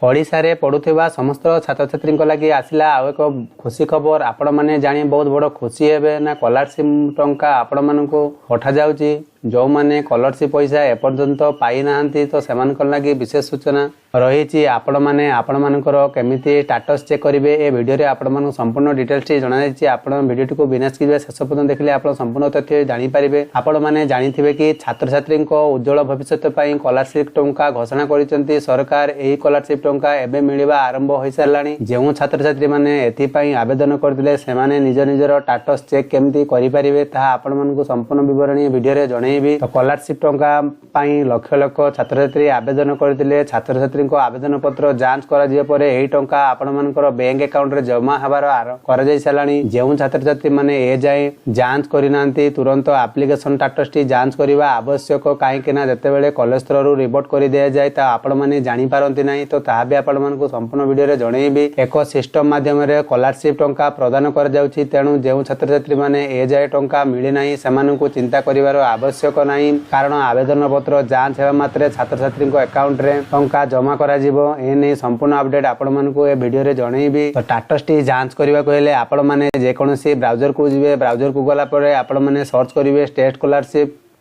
ओडिशा रे पढ़ुथिबा समस्त छात्र छात्री लगी आसला आउ एक खुशी खबर। आपण मैंने जानी बहुत बड़ खुशी हेबे ना स्कॉलरशिप टंका आपण मानकु पठा जाउची। जो माने स्कॉलरशिप पैसा एपर्यंत पाई नाहंती तो सेमान लगी विशेष सूचना रही। आपण माने आपण मानकर केमिति स्टेटस चेक करेंगे ए वीडियो रे आपण मानक संपूर्ण डिटेल्स टी जणा जायछि। आपण वीडियो को बिना स्किप शेष पर्यंत देखले आपण संपूर्ण तथ्य जानि पारिबे। आपण माने जानिथिबे कि छात्र छात्री को उज्जवल भविष्य पई स्कॉलरशिप टंका घोषणा करिसेंती सरकार। एही स्कॉलरशिप टंका एबे मिलिबा आरंभ होई सारलानी। जेउ छात्र छात्री माने एथि पई आवेदन करथिले सेमाने निज निजर स्टेटस चेक केमिति करि पारिबे ताहा आपण मानकु संपूर्ण विवरणी वीडियो रे जणैबी। तो स्कॉलरशिप टंका पई लक्ष लक्ष छात्र छात्री आवेदन करथिले। छात्र छात्री को आवेदन पत्र जांच करा जिया परे एही टंका आपण मानकर बैंक अकाउंट रे जमा हबार करा जाय सालानी। जेउ छात्र छात्री माने ए जाय जांच करि नांती तुरंत एप्लीकेशन स्टेटस टी जांच करिवा आवश्यक। काहे कि ना जते बेले कॉलेज स्तर रु रिपोर्ट करि दिया जाय ता आपण माने जानि पारंती नाही। तो ताहा भी आपण मानकु संपूर्ण वीडियो रे जणैबी। एक सिस्टम माध्यम रे स्कॉलरशिप टंका प्रदान कर जाउची। तेनु जेउ छात्र छात्री माने ए जाय टंका मिली नाही सेमानकु चिंता करिवार आवश्यक नाही। कारण आवेदन पत्र जांच हेबा मात्रे छात्र छात्री को अकाउंट रे टंका जमा करा जिवो। ए नै संपूर्ण अपडेट आपण मानकु ए वीडियो रे जणैबी। तो स्टेटस टी जांच करिवा कहले आपण माने जे कोनोसी ब्राउजर को जिवे। ब्राउजर को गला परे आपण माने सर्च करिवे स्टेट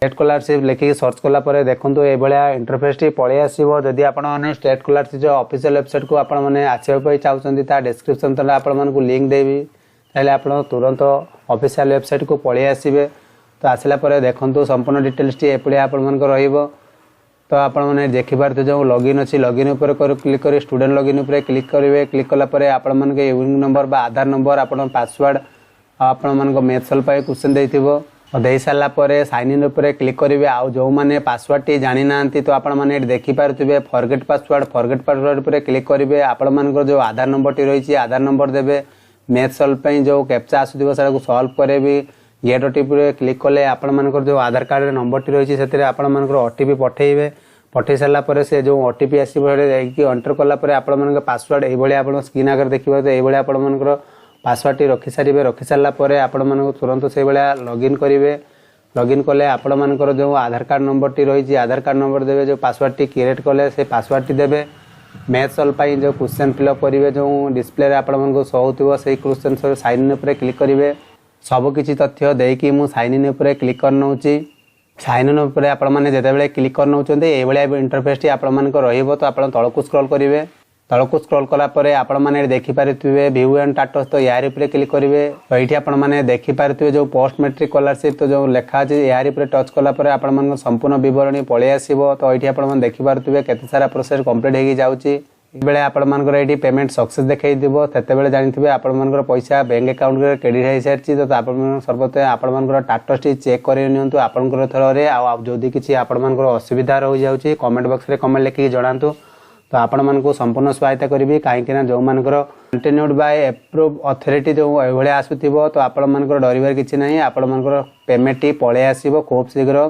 स्कॉलरशिप लेखिक सर्च कला परे देखंतु ए भलिया इंटरफेस टी पळे आसीबो। जदि आपण माने स्टेट स्कॉलरशिप जो ऑफिशियल वेबसाइट को आपण माने आछे पई चाहउछंती ता डिस्क्रिप्शन तले आपण मानकु लिंक देबी। ताले आपण तुरंत ऑफिशियल वेबसाइट को पळे आसीबे। तो आसला परे देखंतु संपूर्ण डिटेल्स टी एपळे आपण मानक रहिबो। तो आपण माने देखि पारते जो लॉगिन अछि लॉगिन ऊपर क्लिक करी स्टूडेंट लॉगिन ऊपर क्लिक करिवे। क्लिक कला परे आपण मानके यूनिक नंबर बा आधार नंबर आपण पासवर्ड आपण मानको मेथसल पाए क्वेश्चन देथिबो। दे सारा पर साइन इन ऊपर क्लिक करेंगे। आउ जो मैंने पासवर्ड टी जानी ना तो आपण मैंने देखी पारे फॉरगेट पासवर्ड पर क्लिक करेंगे। आपण मानकर जो आधार नंबर टी रही आधार नंबर देवे। मैथ सॉल्व जो कैप्चा आसुथिबो सारा सॉल्व करेंगे। गेट ओटीपी क्लिक कले आपण मानकर जो आधार कार्ड नंबर टी रही से आपण मानकर ओटीपी पठेइबे। पठे सारा पर से जो ओटीपी आसीबो एंटर कला पर आपण मानकर पासवर्ड एई भली आपण स्क्रीन आगे देखिबो। तो एई भली आपण मानकर पासवर्ड टी रखि सारिबे। रखि सारा पर आपण मानक तुरंत से भाया लॉगिन करेंगे। लॉगिन कले आपण मानकर जो आधार कार्ड नंबर टी रही आधार कार्ड नंबर देवे। जो पासवर्ड टी क्रिएट कले से पासवर्ड टी देवे। मैथ सॉल्व पाई जो क्वेश्चन फिलअप करेंगे जो डिस्प्ले रे आपण मानक शो होतिबो से क्वेश्चन सब साइन इन ऊपर क्लिक करेंगे। सब किछि तथ्य देकी मु साइन इन ऊपर क्लिक कर नउची। साइन इन ऊपर आपण माने जेते बेले क्लिक कर नउचंते ए भलिया इंटरफेस टी आपण मानक रहिबो। तो आपण तळकु स्क्रॉल करेंगे। तळकु स्क्रॉल कला परे आपण माने देखि पारिथिबे व्यू एंड स्टेटस। तो यार ऊपर क्लिक करेंगे। तो एठी आपण माने देखि पारिथिबे जो पोस्ट मैट्रिक स्कॉलरशिप तो जो लेखा अछि यार ऊपर टच कला परे आपण मानक संपूर्ण विवरणी पळे आसीबो। तो एठी आपण माने देखि पारिथिबे केते सारा प्रोसेस कंप्लीट हेगी जाउची। बेले आपण मानकर एठी पेमेंट सक्सेस देखाई दिबो। तते बेले जानिथिबे आपण मानकर पैसा बैंक अकाउंट रे क्रेडिट हे सारची। तो आपण मानकर सर्वप्रथम आपण मानकर स्टेटस टी चेक करि नियंतु आपनकर थरे। आ जदी किछि आपण मानकर असुविधा रहि जाउची कमेंट बॉक्स रे कमेंट लिखि जणांतु। तो आपण मानकु संपूर्ण सहायता करिवि। काहे कि ना जो मानकर कंटिन्यूड बाय अप्रूव अथॉरिटी जो ए भलिया आसुथिबो तो आपण मानकर डरिबार किछि नाही। आपण मानकर पेमेंट टी पळे आसीबो खूब शीघ्र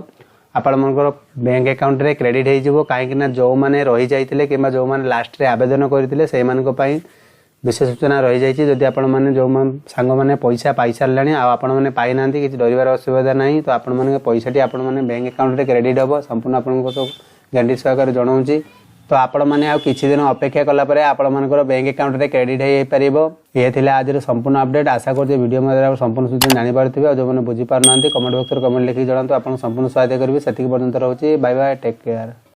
आपण मानकर बैंक अकाउंट रे क्रेडिट हे जिवो। काहे कि ना जो माने रहि जाइतिले किबा जो माने लास्ट रे आवेदन करितिले सेहि मानको पई विशेष सूचना रहि जाइछि। जदि आपण माने जो सांग माने पैसा पाई सारलानी आ आपण माने पाई नांती किछि डरिबार असुविधा नाही। तो आपण माने पैसा टी आपण माने बैंक अकाउंट रे क्रेडिट हबो संपूर्ण आपण को तो गारंटी सहकार जणाउछि। तो आपण माने आ किछि दिन अपेक्षा कला परे आपण मानकर बैंक अकाउंट रे क्रेडिट हे परिबो। ये थिला आज संपूर्ण अपडेट। आशा करते वीडियो मध्ये संपूर्ण सूचना जानि पारथिबे। जो माने बुझी पार नांती कमेंट बॉक्स रे कमेंट लिखि जणांतु आपण संपूर्ण सहायता करबे। सेतिक पर्यंत रहउछि। Bye bye take care.